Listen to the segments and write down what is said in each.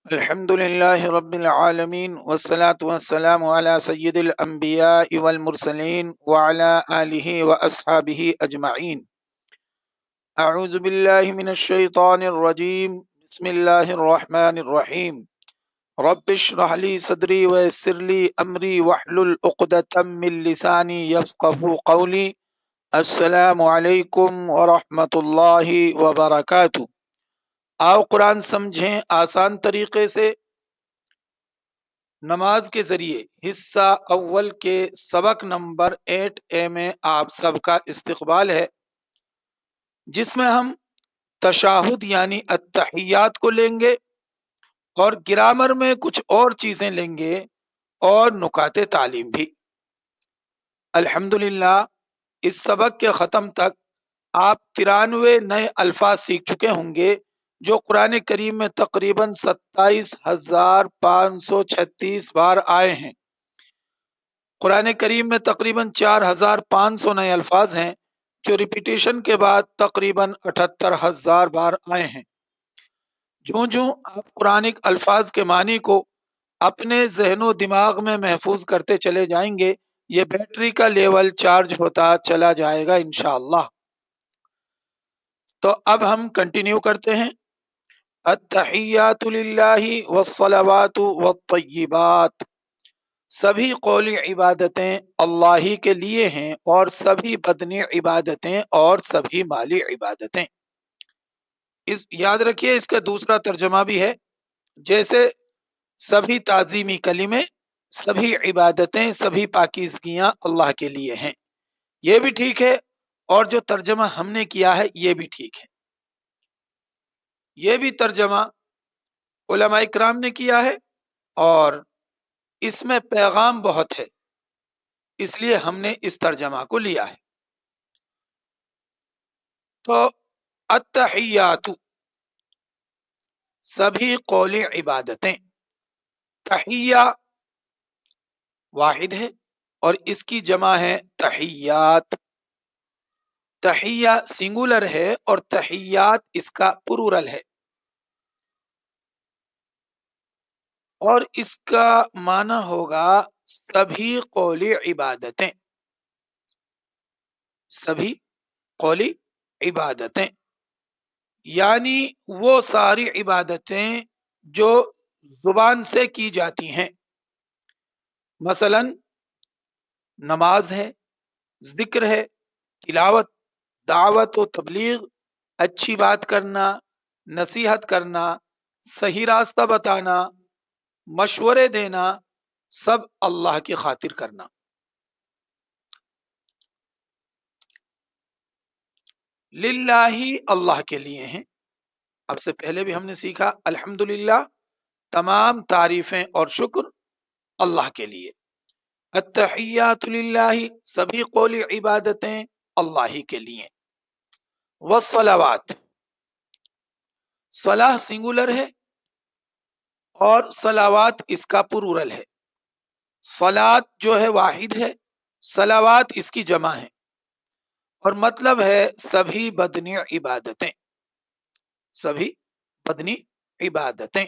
الحمد لله رب العالمين والصلاة والسلام على سيد الأنبياء والمرسلين وعلى آله وأصحابه أجمعين. أعوذ بالله من الشيطان الرجيم. بسم الله الرحمن الرحيم. رب اشرح لي صدري ويسر لي أمري واحلل عقدة من لساني يفقهوا قولي. السلام علیکم ورحمۃ اللہ وبرکاتہ. آؤ قرآن سمجھیں آسان طریقے سے. نماز کے ذریعے حصہ اول کے سبق نمبر 8A میں آپ سب کا استقبال ہے، جس میں ہم تشہد یعنی التحیات کو لیں گے اور گرامر میں کچھ اور چیزیں لیں گے اور نکات تعلیم بھی. الحمدللہ اس سبق کے ختم تک آپ 93 نئے الفاظ سیکھ چکے ہوں گے جو قرآن کریم میں تقریباً 27,536 بار آئے ہیں. قرآن کریم میں تقریباً 4,500 نئے الفاظ ہیں جو ریپیٹیشن کے بعد تقریباً 78,000 بار آئے ہیں. جوں جوں آپ قرآنک الفاظ کے معنی کو اپنے ذہن و دماغ میں محفوظ کرتے چلے جائیں گے، یہ بیٹری کا لیول چارج ہوتا چلا جائے گا انشاءاللہ. تو اب ہم کنٹینیو کرتے ہیں. التحیات للہ والصلوات والطیبات، سبھی قولی عبادتیں اللہ ہی کے لیے ہیں اور سبھی بدنی عبادتیں اور سبھی مالی عبادتیں. یاد رکھیے اس کا دوسرا ترجمہ بھی ہے، جیسے سبھی تعظیمی کلمے، سبھی عبادتیں، سبھی پاکیزگیاں اللہ کے لیے ہیں. یہ بھی ٹھیک ہے، اور جو ترجمہ ہم نے کیا ہے یہ بھی ٹھیک ہے. یہ بھی ترجمہ علماء اکرام نے کیا ہے اور اس میں پیغام بہت ہے، اس لیے ہم نے اس ترجمہ کو لیا ہے. تو التحیات سبھی قولی عبادتیں. تحیہ واحد ہے اور اس کی جمع ہے تحیات. تحیہ سنگولر ہے اور تحیات اس کا پلورل ہے، اور اس کا معنی ہوگا سبھی قولی عبادتیں. سبھی قولی عبادتیں یعنی وہ ساری عبادتیں جو زبان سے کی جاتی ہیں، مثلا نماز ہے، ذکر ہے، تلاوت، دعوت و تبلیغ، اچھی بات کرنا، نصیحت کرنا، صحیح راستہ بتانا، مشورے دینا، سب اللہ کی خاطر کرنا. للہ اللہ کے لیے ہیں. اب سے پہلے بھی ہم نے سیکھا الحمدللہ تمام تعریفیں اور شکر اللہ کے لیے. التحیات للہ سبھی قولی عبادتیں اللہ ہی کے لیے. والصلوات، صلاح سنگولر ہے اور صلوات اس کا پلورل ہے. صلات جو ہے واحد ہے، صلوات اس کی جمع ہے، اور مطلب ہے سبھی بدنی عبادتیں. سبھی بدنی عبادتیں.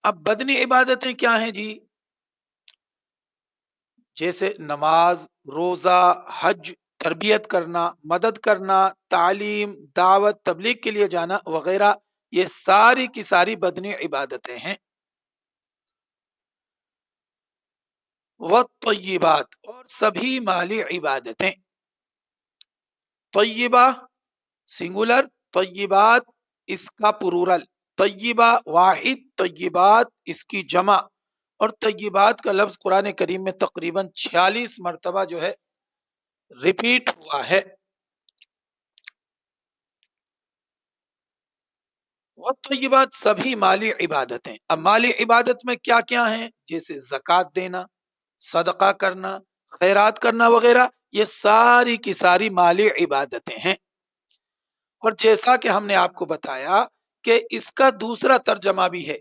اب بدنی عبادتیں کیا ہیں جی؟ جیسے نماز، روزہ، حج، تربیت کرنا، مدد کرنا، تعلیم، دعوت، تبلیغ کے لیے جانا وغیرہ، یہ ساری کی ساری بدنی عبادتیں ہیں. والطیبات، اور سبھی مالی عبادتیں. طیبہ سنگولر، طیبات اس کا پلورل. طیبہ واحد، طیبات اس کی جمع. اور طیبات کا لفظ قرآن کریم میں تقریباً 46 مرتبہ جو ہے ریپیٹ ہوا ہے. والطیبات سبھی مالی عبادتیں. اب مالی عبادت میں کیا کیا ہیں؟ جیسے زکوٰۃ دینا، صدقہ کرنا، خیرات کرنا وغیرہ، یہ ساری کی ساری مالی عبادتیں ہیں. اور جیسا کہ ہم نے آپ کو بتایا کہ اس کا دوسرا ترجمہ بھی ہے،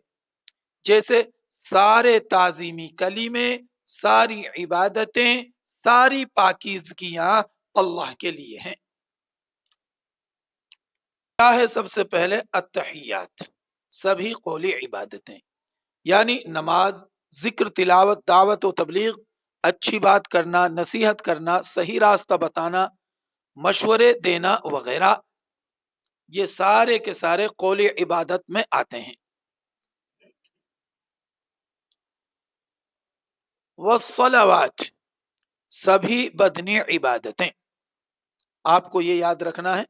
جیسے سارے تعظیمی کلمے، ساری عبادتیں، ساری پاکیزگیاں اللہ کے لیے ہیں. کیا ہے؟ سب سے پہلے التحیات، سبھی قولی عبادتیں، یعنی نماز، ذکر، تلاوت، دعوت و تبلیغ، اچھی بات کرنا، نصیحت کرنا، صحیح راستہ بتانا، مشورے دینا وغیرہ، یہ سارے کے سارے قولی عبادت میں آتے ہیں۔ والصلوات، سبھی بدنی عبادتیں۔ آپ کو یہ یاد رکھنا ہے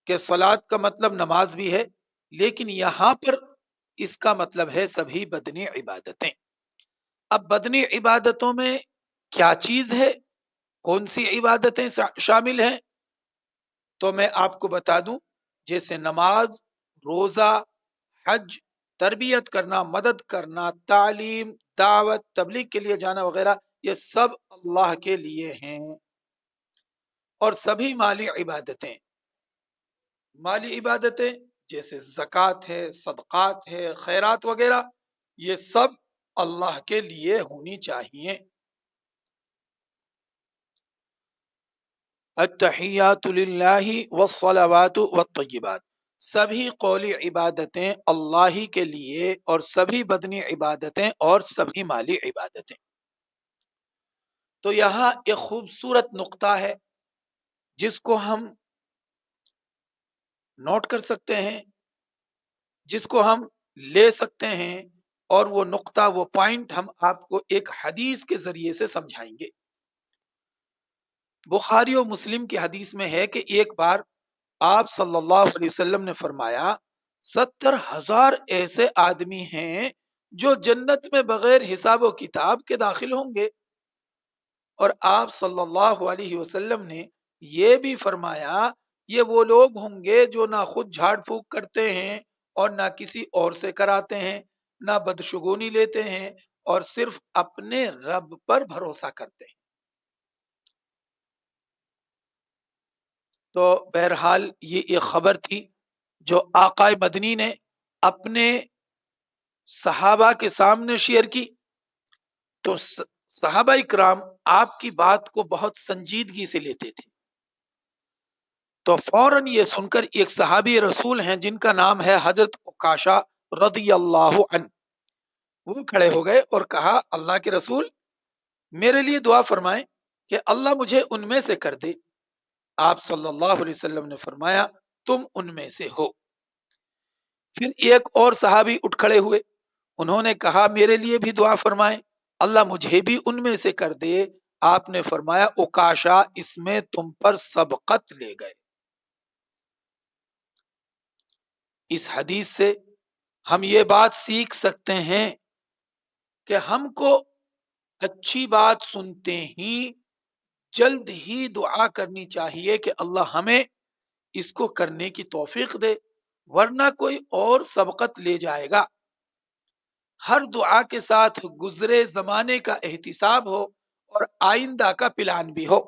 کہ صلاۃ کا مطلب نماز بھی ہے، لیکن یہاں پر اس کا مطلب ہے سبھی بدنی عبادتیں۔ اب بدنی عبادتوں میں کیا چیز ہے، کون سی عبادتیں شامل ہیں، تو میں آپ کو بتا دوں، جیسے نماز، روزہ، حج، تربیت کرنا، مدد کرنا، تعلیم، دعوت، تبلیغ کے لیے جانا وغیرہ، یہ سب اللہ کے لیے ہیں۔ اور سبھی مالی عبادتیں، مالی عبادتیں جیسے زکوٰۃ ہے، صدقات ہے، خیرات وغیرہ، یہ سب اللہ کے لیے ہونی چاہیے۔ التحیات للہ والصلوات والطیبات، سبھی قولی عبادتیں اللہ ہی کے لیے، اور سبھی بدنی عبادتیں اور سبھی مالی عبادتیں۔ تو یہاں ایک خوبصورت نقطہ ہے جس کو ہم نوٹ کر سکتے ہیں، جس کو ہم لے سکتے ہیں، اور وہ نقطہ، وہ پوائنٹ ہم آپ کو ایک حدیث کے ذریعے سے سمجھائیں گے۔ بخاری و مسلم کی حدیث میں ہے کہ ایک بار آپ صلی اللہ علیہ وسلم نے فرمایا 70,000 ایسے آدمی ہیں جو جنت میں بغیر حساب و کتاب کے داخل ہوں گے، اور آپ صلی اللہ علیہ وسلم نے یہ بھی فرمایا یہ وہ لوگ ہوں گے جو نہ خود جھاڑ پھونک کرتے ہیں اور نہ کسی اور سے کراتے ہیں، نہ بدشگونی لیتے ہیں، اور صرف اپنے رب پر بھروسہ کرتے ہیں۔ تو بہرحال یہ ایک خبر تھی جو آقا مدنی نے اپنے صحابہ کے سامنے شیئر کی، تو صحابہ اکرام آپ کی بات کو بہت سنجیدگی سے لیتے تھے۔ تو فوراً یہ سن کر ایک صحابی رسول ہیں جن کا نام ہے حضرت عکاشہ رضی اللہ عنہ، وہ کھڑے ہو گئے اور کہا اللہ کے رسول میرے لیے دعا فرمائیں کہ اللہ مجھے ان میں سے کر دے۔ آپ صلی اللہ علیہ وسلم نے فرمایا تم ان میں سے ہو۔ پھر ایک اور صحابی اٹھ کھڑے ہوئے، انہوں نے کہا میرے لیے بھی دعا فرمائیں اللہ مجھے بھی ان میں سے کر دے۔ آپ نے فرمایا عکاشہ اس میں تم پر سبقت لے گئے۔ اس حدیث سے ہم یہ بات سیکھ سکتے ہیں کہ ہم کو اچھی بات سنتے ہی جلد ہی دعا کرنی چاہیے کہ اللہ ہمیں اس کو کرنے کی توفیق دے، ورنہ کوئی اور سبقت لے جائے گا۔ ہر دعا کے ساتھ گزرے زمانے کا احتساب ہو اور آئندہ کا پلان بھی ہو۔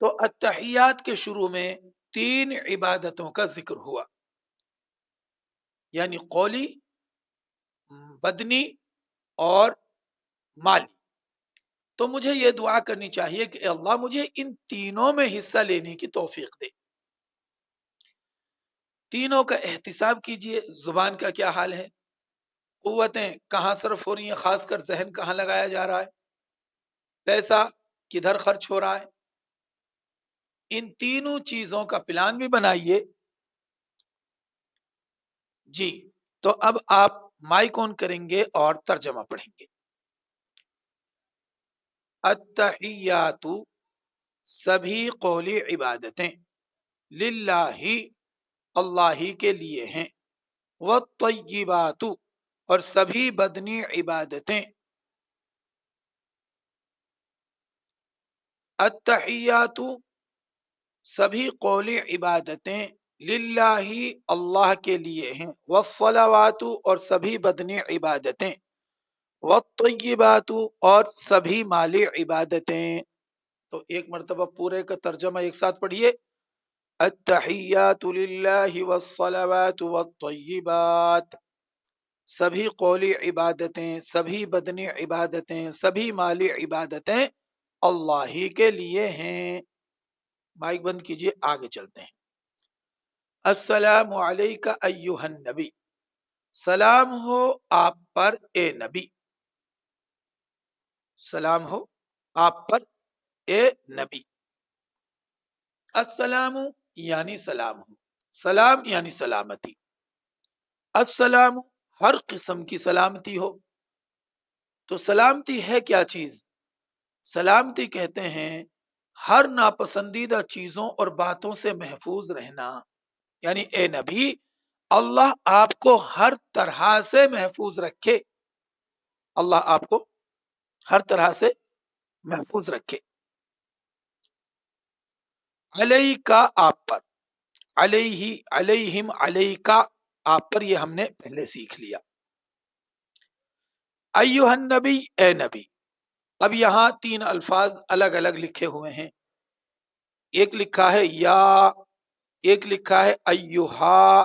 تو التحیات کے شروع میں 3 عبادتوں کا ذکر ہوا، یعنی قولی، بدنی اور مالی۔ تو مجھے یہ دعا کرنی چاہیے کہ اللہ مجھے ان تینوں میں حصہ لینے کی توفیق دے۔ تینوں کا احتساب کیجئے، زبان کا کیا حال ہے، قوتیں کہاں صرف ہو رہی ہیں، خاص کر ذہن کہاں لگایا جا رہا ہے، پیسہ کدھر خرچ ہو رہا ہے، ان تینوں چیزوں کا پلان بھی بنائیے۔ جی تو اب آپ مائک آن کریں گے اور ترجمہ پڑھیں گے۔ التحیات، سبھی قولی عبادتیں، للہ، اللہ ہی کے لیے ہیں، والطیبات، اور سبھی بدنی عبادتیں۔ التحیات، سبھی قولی عبادتیں، للہ، اللہ کے لیے ہیں، والصلوات، اور سبھی بدنی عبادتیں، والطیبات، اور سبھی مالی عبادتیں۔ تو ایک مرتبہ پورے کا ترجمہ ایک ساتھ پڑھیے۔ التحیات للہ والصلوات والطیبات، سبھی قولی عبادتیں، سبھی بدنی عبادتیں، سبھی مالی عبادتیں اللہ ہی کے لیے ہیں۔ مائک بند کیجئے، آگے چلتے ہیں۔ السلام علیکہ ایہا النبی، سلام ہو آپ پر اے نبی، سلام ہو آپ پر اے نبی۔ السلام یعنی سلام ہو، سلام یعنی سلامتی، السلام ہر قسم کی سلامتی ہو۔ تو سلامتی ہے کیا چیز؟ سلامتی کہتے ہیں ہر ناپسندیدہ چیزوں اور باتوں سے محفوظ رہنا، یعنی اے نبی اللہ آپ کو ہر طرح سے محفوظ رکھے، اللہ آپ کو ہر طرح سے محفوظ رکھے۔ علیہ کا آپ پر، علیہ علیہم علیہ کا آپ پر، یہ ہم نے پہلے سیکھ لیا۔ ایہا النبی اے نبی، اب یہاں تین الفاظ الگ الگ لکھے ہوئے ہیں، ایک لکھا ہے یا، ایک لکھا ہے ایہا،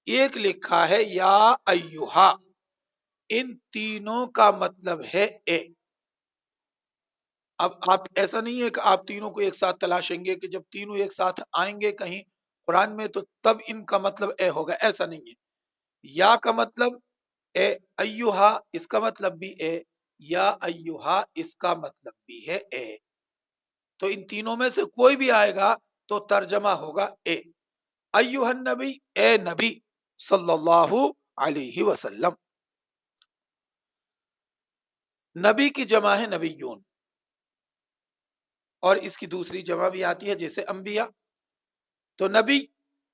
ایک لکھا ہے یا ایہا، ان تینوں کا مطلب ہے اے۔ اب آپ ایسا نہیں ہے کہ آپ تینوں کو ایک ساتھ تلاشیں گے کہ جب تینوں ایک ساتھ آئیں گے کہیں قرآن میں تو تب ان کا مطلب اے ہوگا، ایسا نہیں ہے۔ یا کا مطلب اے، ایہا اس کا مطلب بھی اے، یا ایہا اس کا مطلب بھی ہے اے، تو ان تینوں میں سے کوئی بھی آئے گا تو ترجمہ ہوگا اے۔ ایہا النبی اے نبی صلی اللہ علیہ وسلم، نبی کی جمع ہے نبیون، اور اس کی دوسری جمع بھی آتی ہے جیسے انبیاء، تو نبی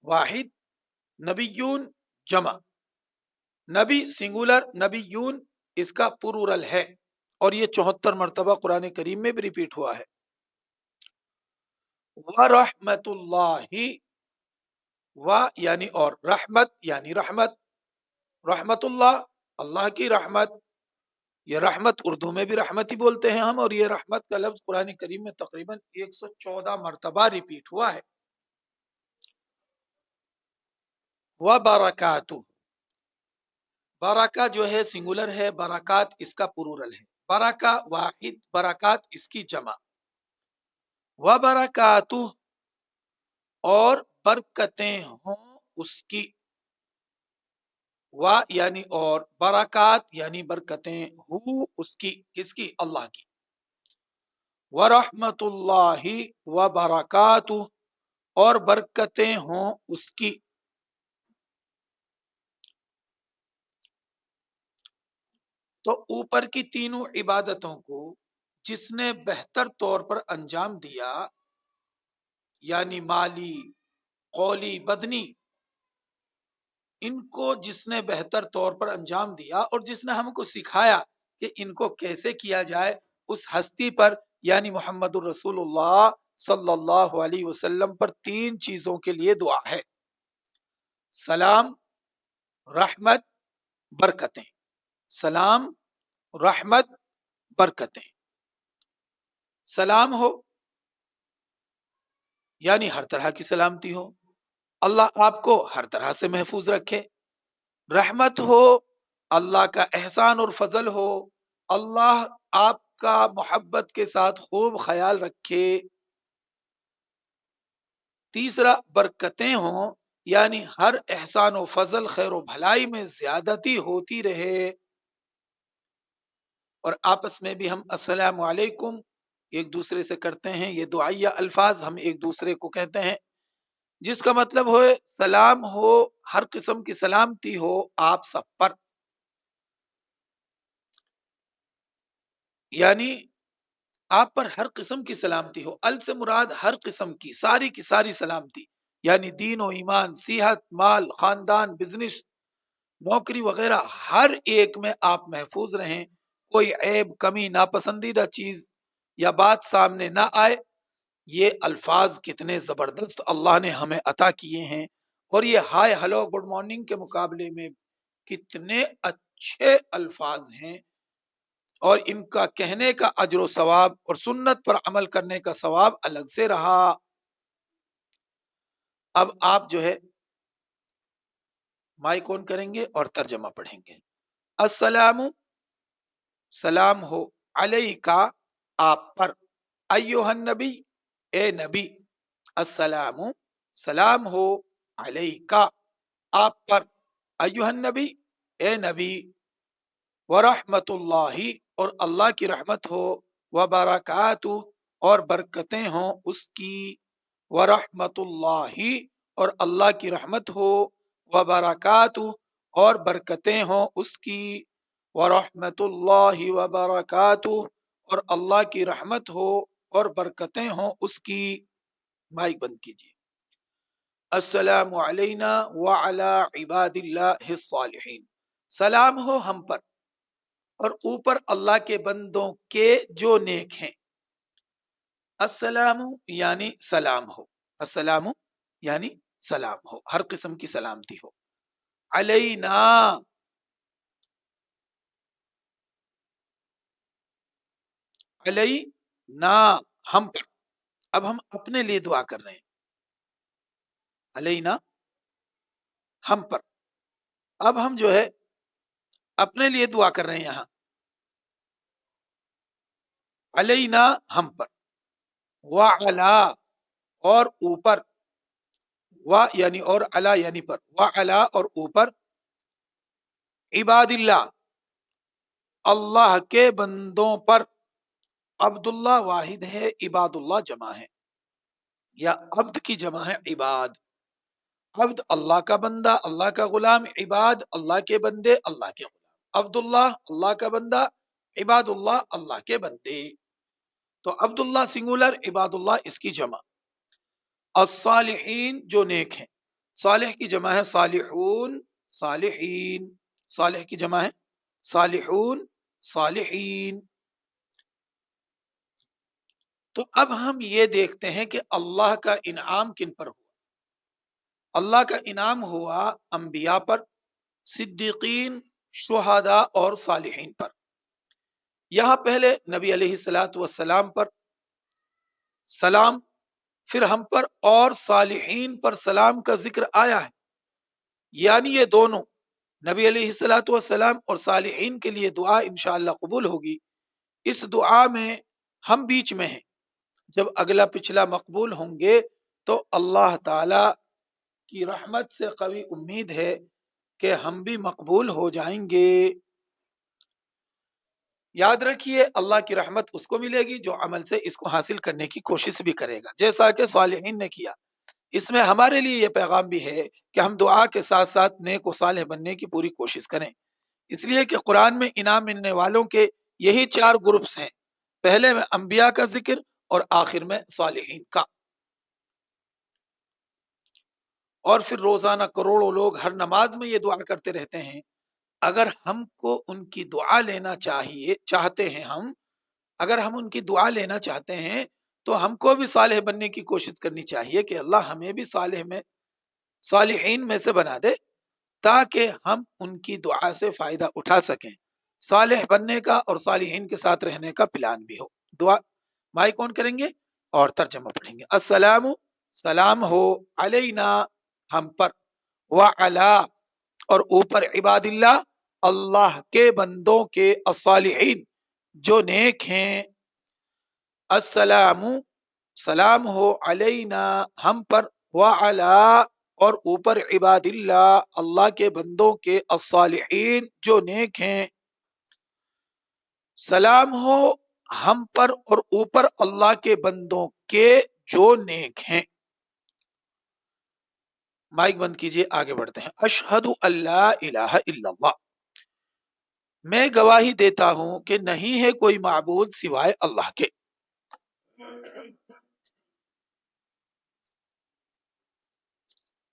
واحد، نبیون جمع، نبی سنگولر، نبیون اس کا پلورل ہے، اور یہ 74 مرتبہ قرآن کریم میں بھی ریپیٹ ہوا ہے۔ ورحمت اللہ، و یعنی اور، رحمت یعنی رحمت، رحمت اللہ اللہ کی رحمت، یہ رحمت اردو میں بھی رحمت ہی بولتے ہیں ہم، اور یہ رحمت کا لفظ قرآن کریم میں تقریباً 114 مرتبہ ریپیٹ ہوا ہے۔ وبرکاتہ، برکہ جو ہے سنگولر ہے، برکات اس کا پلورل ہے، برکہ واحد، برکات اس کی جمع۔ وبرکاتہ، اور برکتیں ہوں اس کی، و یعنی اور، برکات یعنی برکتیں، ہو اس کی، کس کی؟ اللہ کی۔ ورحمت اللہ وبرکاتہ، اور برکتیں ہوں اس کی۔ تو اوپر کی تینوں عبادتوں کو جس نے بہتر طور پر انجام دیا، یعنی مالی، قولی، بدنی، ان کو جس نے بہتر طور پر انجام دیا اور جس نے ہم کو سکھایا کہ ان کو کیسے کیا جائے، اس ہستی پر یعنی محمد الرسول اللہ صلی اللہ علیہ وسلم پر تین چیزوں کے لیے دعا ہے: سلام، رحمت، برکتیں۔ سلام، رحمت، برکتیں۔ سلام ہو یعنی ہر طرح کی سلامتی ہو، اللہ آپ کو ہر طرح سے محفوظ رکھے۔ رحمت ہو، اللہ کا احسان اور فضل ہو، اللہ آپ کا محبت کے ساتھ خوب خیال رکھے۔ تیسرا برکتیں ہوں، یعنی ہر احسان و فضل، خیر و بھلائی میں زیادتی ہوتی رہے، اور آپس میں بھی ہم السلام علیکم ایک دوسرے سے کرتے ہیں، یہ دعائیہ الفاظ ہم ایک دوسرے کو کہتے ہیں، جس کا مطلب ہو سلام ہو، ہر قسم کی سلامتی ہو آپ سب پر، یعنی آپ پر ہر قسم کی سلامتی ہو۔ ال سے مراد ہر قسم کی ساری سلامتی، یعنی دین و ایمان، صحت، مال، خاندان، بزنس، نوکری وغیرہ، ہر ایک میں آپ محفوظ رہیں، کوئی عیب، کمی، ناپسندیدہ چیز یا بات سامنے نہ آئے۔ یہ الفاظ کتنے زبردست اللہ نے ہمیں عطا کیے ہیں، اور یہ ہائے ہلو گڈ مارننگ کے مقابلے میں کتنے اچھے الفاظ ہیں، اور ان کا کہنے کا اجر و ثواب اور سنت پر عمل کرنے کا ثواب الگ سے رہا۔ اب آپ جو ہے مائک آن کریں گے اور ترجمہ پڑھیں گے۔ السلام، سلام ہو، علیکا آپ پر، ایھا النبی اے نبی، السلام سلام ہو علیکا آپ پر، ایھا النبی اے نبی، ورحمت اللہ اور اللہ کی رحمت ہو، وبرکاتہ اور برکتیں ہوں اس کی، ورحمت اللہ اور اللہ کی رحمت ہو، وبرکاتہ اور برکتیں ہوں اس کی، ورحمت اللہ وبرکاتہ اور اللہ کی رحمت ہو اور برکتیں ہوں اس کی۔ مائک بند کیجیے۔ السلام علینا وعلی عباد اللہ الصالحین، سلام ہو ہم پر اور اوپر اللہ کے بندوں کے جو نیک ہیں۔ السلام یعنی سلام ہو، السلام یعنی سلام ہو، ہر قسم کی سلامتی ہو، علینا علینا ہم پر، اب ہم اپنے لیے دعا کر رہے ہیں، علینا ہم پر، اب ہم جو ہے اپنے لیے دعا کر رہے ہیں یہاں، علینا ہم پر، وعلا اور اوپر، و یعنی اور علا یعنی پر، وعلا اور اوپر، عباد اللہ اللہ کے بندوں پر، عبداللہ واحد ہے، عباد اللہ جمع ہے، یا عبد کی جمع ہے عباد، عبد اللہ کا بندہ، اللہ کا غلام، عباد اللہ کے بندے، اللہ کے غلام، عبداللہ اللہ کا بندہ، عباد اللہ اللہ کے بندے، تو عبداللہ سنگولر، عباد اللہ اس کی جمع، الصالحین جو نیک ہیں، صالح کی جمع ہے صالحون، صالحین، صالح کی جمع ہے صالحون، صالحین۔ تو اب ہم یہ دیکھتے ہیں کہ اللہ کا انعام کن پر ہوا۔ اللہ کا انعام ہوا انبیاء پر، صدیقین، شہداء اور صالحین پر۔ یہاں پہلے نبی علیہ الصلوۃ والسلام پر سلام، پھر ہم پر اور صالحین پر سلام کا ذکر آیا ہے، یعنی یہ دونوں نبی علیہ الصلوۃ والسلام اور صالحین کے لیے دعا انشاءاللہ قبول ہوگی۔ اس دعا میں ہم بیچ میں ہیں، جب اگلا پچھلا مقبول ہوں گے تو اللہ تعالی کی رحمت سے قوی امید ہے کہ ہم بھی مقبول ہو جائیں گے۔ یاد رکھیے اللہ کی رحمت اس کو ملے گی جو عمل سے اس کو حاصل کرنے کی کوشش بھی کرے گا، جیسا کہ صالحین نے کیا۔ اس میں ہمارے لیے یہ پیغام بھی ہے کہ ہم دعا کے ساتھ ساتھ نیک و صالح بننے کی پوری کوشش کریں، اس لیے کہ قرآن میں انعام ملنے والوں کے یہی 4 گروپس ہیں، پہلے میں انبیاء کا ذکر اور آخر میں صالحین کا، اور پھر روزانہ کروڑوں لوگ ہر نماز میں یہ دعا کرتے رہتے ہیں۔ اگر ہم کو ان کی دعا لینا چاہتے ہیں، اگر ہم ان کی دعا لینا چاہتے ہیں تو ہم کو بھی صالح بننے کی کوشش کرنی چاہیے کہ اللہ ہمیں بھی صالحین میں سے بنا دے، تاکہ ہم ان کی دعا سے فائدہ اٹھا سکیں، صالح بننے کا اور صالحین کے ساتھ رہنے کا پلان بھی ہو۔ دعا مائی کون کریں گے اور ترجمہ پڑھیں گے۔ السلام، سلام ہو، علینا ہم پر، وعلا اور اوپر، عباد اللہ اللہ کے بندوں کے، الصالحین جو نیک ہیں، السلام سلام ہو، علینا ہم پر، وعلا اور اوپر، عباد اللہ اللہ کے بندوں کے، الصالحین جو نیک ہیں، سلام ہو ہم پر اور اوپر اللہ کے بندوں کے جو نیک ہیں۔ مائک بند کیجئے، آگے بڑھتے ہیں۔ اشہد اللہ الہ الا اللہ، میں گواہی دیتا ہوں کہ نہیں ہے کوئی معبود سوائے اللہ کے۔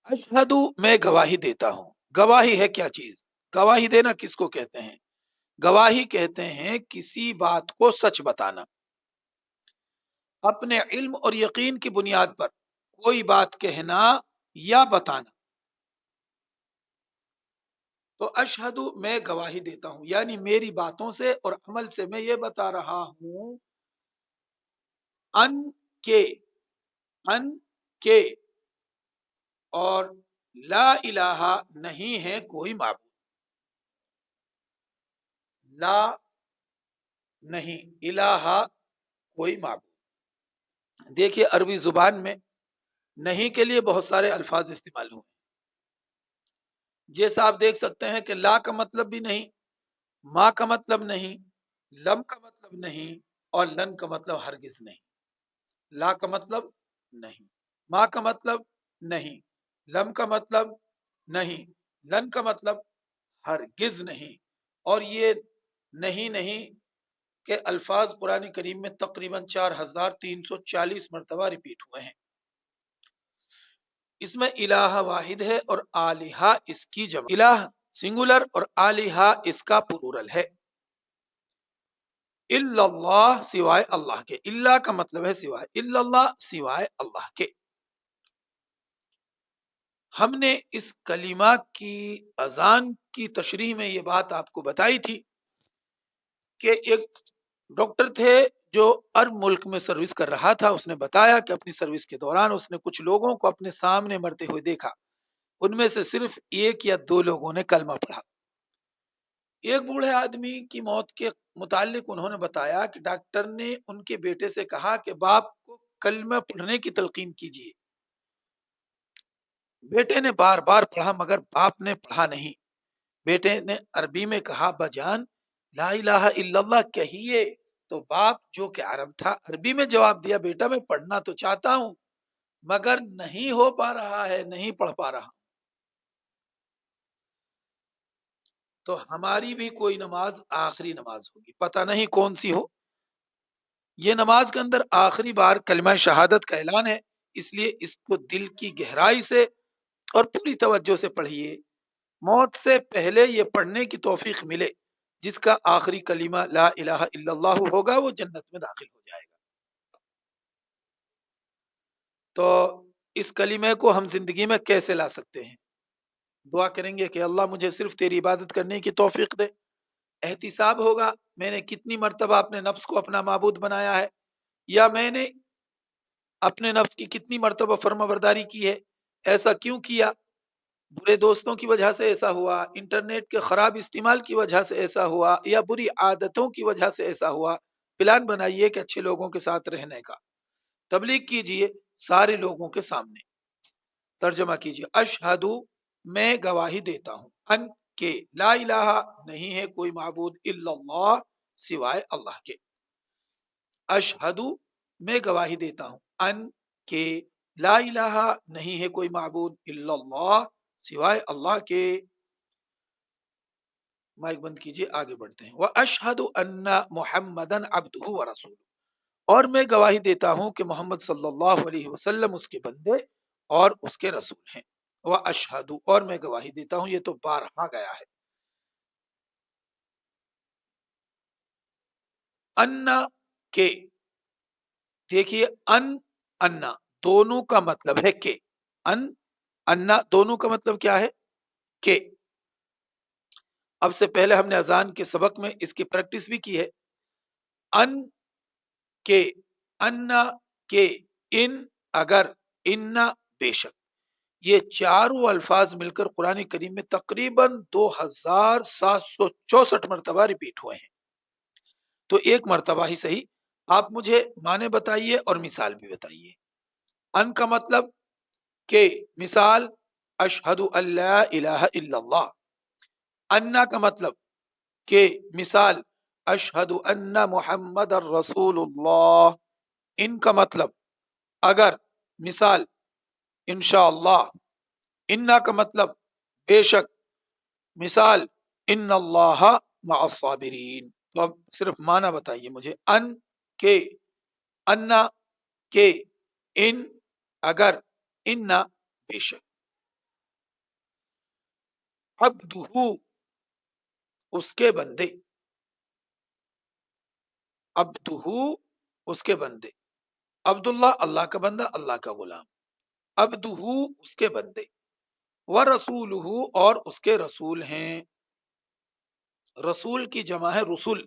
اشہد میں گواہی دیتا ہوں، گواہی ہے کیا چیز؟ گواہی دینا کس کو کہتے ہیں؟ گواہی کہتے ہیں کسی بات کو سچ بتانا، اپنے علم اور یقین کی بنیاد پر کوئی بات کہنا یا بتانا۔ تو اشہد میں گواہی دیتا ہوں، یعنی میری باتوں سے اور عمل سے میں یہ بتا رہا ہوں ان کے اور لا الہ نہیں ہے کوئی معبود، لا نہیں، الہ کوئی معبود۔ دیکھیے عربی زبان میں نہیں کے لیے بہت سارے الفاظ استعمال ہوئے، جیسا آپ دیکھ سکتے ہیں کہ لا کا مطلب بھی نہیں، ما کا مطلب نہیں، لم کا مطلب نہیں، اور لن کا مطلب ہرگز نہیں۔ لا کا مطلب نہیں، ما کا مطلب نہیں، لم کا مطلب نہیں، لن کا مطلب ہرگز نہیں۔ اور یہ نہیں نہیں کے الفاظ قرآن کریم میں تقریباً 4340 مرتبہ ریپیٹ ہوئے ہیں۔ اس میں الہ واحد ہے اور آلہہ اس کی جمع، الہ سنگولر اور آلہہ اس کا پلورل ہے۔ الا اللہ سوائے اللہ کے، اللہ کا مطلب ہے سوائے، الا اللہ سوائے اللہ کے۔ ہم نے اس کلمہ کی اذان کی تشریح میں یہ بات آپ کو بتائی تھی کہ ایک ڈاکٹر تھے جو عرب ملک میں سروس کر رہا تھا، اس نے بتایا کہ اپنی سروس کے دوران اس نے کچھ لوگوں کو اپنے سامنے مرتے ہوئے دیکھا، ان میں سے صرف 1 یا 2 لوگوں نے کلمہ پڑھا۔ ایک بوڑھے آدمی کی موت کے متعلق انہوں نے بتایا کہ ڈاکٹر نے ان کے بیٹے سے کہا کہ باپ کو کلمہ پڑھنے کی تلقین کیجیے۔ بیٹے نے بار بار پڑھا مگر باپ نے پڑھا نہیں۔ بیٹے نے عربی میں کہا بجان لا الہ الا اللہ کہیے، تو باپ جو کہ عرب تھا عربی میں جواب دیا بیٹا میں پڑھنا تو چاہتا ہوں مگر نہیں ہو پا رہا ہے، نہیں پڑھ پا رہا۔ تو ہماری بھی کوئی نماز آخری نماز ہوگی، پتہ نہیں کون سی ہو۔ یہ نماز کے اندر آخری بار کلمہ شہادت کا اعلان ہے، اس لیے اس کو دل کی گہرائی سے اور پوری توجہ سے پڑھیے۔ موت سے پہلے یہ پڑھنے کی توفیق ملے، جس کا آخری کلمہ لا الہ الا اللہ ہوگا وہ جنت میں داخل ہو جائے گا۔ تو اس کلمے کو ہم زندگی میں کیسے لا سکتے ہیں؟ دعا کریں گے کہ اللہ مجھے صرف تیری عبادت کرنے کی توفیق دے۔ احتساب ہوگا میں نے کتنی مرتبہ اپنے نفس کو اپنا معبود بنایا ہے، یا میں نے اپنے نفس کی کتنی مرتبہ فرما برداری کی ہے، ایسا کیوں کیا؟ برے دوستوں کی وجہ سے ایسا ہوا، انٹرنیٹ کے خراب استعمال کی وجہ سے ایسا ہوا، یا بری عادتوں کی وجہ سے ایسا ہوا۔ پلان بنائیے کہ اچھے لوگوں کے ساتھ رہنے کا، تبلیغ کیجئے سارے لوگوں کے سامنے۔ ترجمہ کیجئے، اشہدو میں گواہی دیتا ہوں، ان کہ لا الہ نہیں ہے کوئی معبود الا اللہ سوائے اللہ کے۔ اشہدو میں گواہی دیتا ہوں، ان کہ لا الہ نہیں ہے کوئی معبود الا اللہ سوائے اللہ کے۔ مائک بند کیجئے، آگے بڑھتے ہیں۔ وَأَشْهَدُ أَنَّ مُحَمَّدًا عَبْدُهُ وَرَسُولُهُ، اور میں گواہی دیتا ہوں کہ محمد صلی اللہ علیہ وسلم اس کے بندے اور اس کے رسول ہیں۔ وَأَشْهَدُ، اور میں گواہی دیتا ہوں، یہ تو بارہا گیا ہے۔ انا کے، دیکھیے ان انا دونوں کا مطلب ہے کہ، ان انا دونوں کا مطلب کیا ہے؟ کہ۔ اب سے پہلے ہم نے اذان کے سبق میں اس کی پریکٹس بھی کی ہے۔ ان کے، انا کے، ان اگر، انا بے شک، یہ چاروں الفاظ مل کر قرآن کریم میں تقریباً 2764 مرتبہ ریپیٹ ہوئے ہیں۔ تو ایک مرتبہ ہی صحیح آپ مجھے معنی بتائیے اور مثال بھی بتائیے۔ ان کا مطلب کہ، مثال اشہد ان لا الہ الا اللہ۔ انا کا مطلب کہ، مثال اشہد ان محمد الرسول اللہ۔ ان کا مطلب اگر، مثال انشاءاللہ۔ انا کا مطلب بے شک، مثال ان اللہ مع الصابرین۔ تو اب صرف معنی بتائیے مجھے، ان کے، انا کے، ان اگر، انا بے شک۔ عبدہ اس کے بندے، عبدہ اس کے بندے، عبداللہ اللہ کا بندہ، اللہ کا غلام، عبدہ اس کے بندے، ورسولہ اور اس کے رسول ہیں۔ رسول کی جمع ہے رسول۔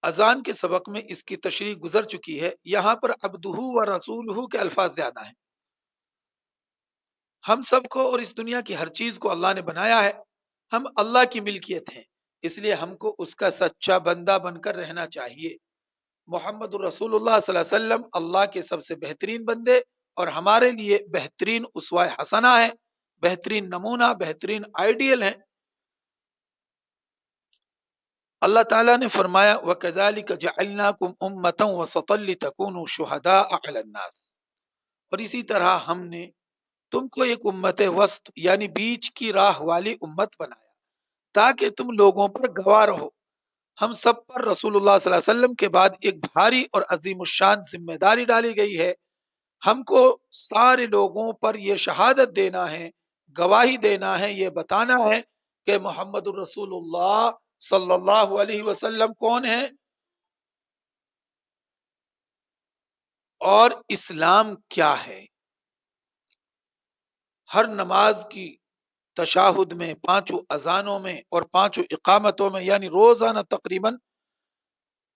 اذان کے سبق میں اس کی تشریح گزر چکی ہے، یہاں پر عبدہ و رسولہ کے الفاظ زیادہ ہیں۔ ہم سب کو اور اس دنیا کی ہر چیز کو اللہ نے بنایا ہے، ہم اللہ کی ملکیت ہیں، اس لیے ہم کو اس کا سچا بندہ بن کر رہنا چاہیے۔ محمد الرسول اللہ صلی اللہ علیہ وسلم اللہ کے سب سے بہترین بندے اور ہمارے لیے بہترین اسوہ حسنہ ہے، بہترین نمونہ، بہترین آئیڈیل ہیں۔ اللہ تعالیٰ نے فرمایا وَكَذَلِكَ جَعَلْنَاكُمْ أُمَّةً وَسَطًا لِتَكُونُوا شُهَدَاءَ عَلَى النَّاسِ، اور اسی طرح ہم نے تم کو ایک امت وسط یعنی بیچ کی راہ والی امت بنایا تاکہ تم لوگوں پر گواہ رہو۔ ہم سب پر رسول اللہ صلی اللہ علیہ وسلم کے بعد ایک بھاری اور عظیم الشان ذمہ داری ڈالی گئی ہے۔ ہم کو سارے لوگوں پر یہ شہادت دینا ہے، گواہی دینا ہے، یہ بتانا ہے کہ محمد الرسول اللہ صلی اللہ علیہ وسلم کون ہے اور اسلام کیا ہے۔ ہر نماز کی تشاہد میں، پانچوں اذانوں میں اور پانچوں اقامتوں میں، یعنی روزانہ تقریباً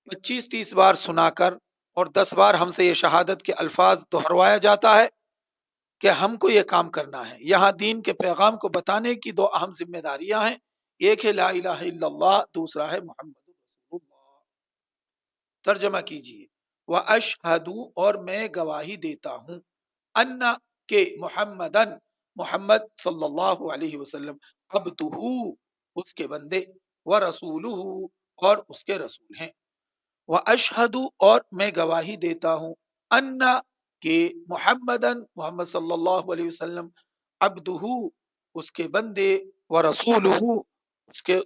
25-30 بار سنا کر اور 10 بار ہم سے یہ شہادت کے الفاظ دہروایا جاتا ہے کہ ہم کو یہ کام کرنا ہے۔ یہاں دین کے پیغام کو بتانے کی دو اہم ذمہ داریاں ہیں، ایک ہے لا الہ الا اللہ، دوسرا ہے محمد رسول اللہ۔ ترجمہ کیجئے وَأَشْهَدُ، اور میں گواہی دیتا ہوں، ان کہ محمدن، محمد صلی اللہ علیہ وسلم، عبدہ، اس کے بندے، ورسولہ، اور اس کے رسول ہیں۔ وَأَشْهَدُ، اور میں گواہی دیتا ہوں، ان کہ محمدن، محمد صلی اللہ علیہ وسلم، عبدہ، اس کے بندے، ورسولہ، اس کے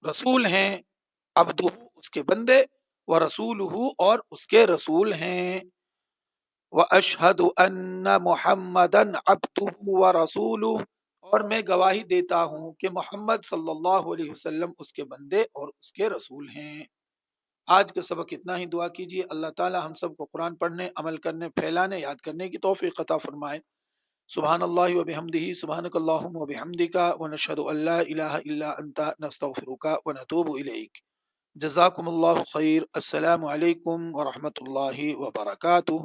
رسول ہیں، عبدہ اس کے بندے، ورسولہ اور اس کے رسول ہیں۔ وَأَشْهَدُ أَنَّ مُحَمَّدًا عَبْدُهُ وَرَسُولُهُ، اور میں گواہی دیتا ہوں کہ محمد صلی اللہ علیہ وسلم اس کے بندے اور اس کے رسول ہیں۔ آج کا سبق اتنا ہی، دعا کیجیے اللہ تعالی ہم سب کو قرآن پڑھنے، عمل کرنے، پھیلانے، یاد کرنے کی توفیق عطا فرمائے۔ سبحان اللہ وبحمدہ، سبحانک اللہم وبحمدک، ونشہد ان لا الہ الا انت، نستغفرک ونتوب الیک۔ جزاکم اللہ خیر۔ السلام علیکم ورحمۃ اللہ وبرکاتہ۔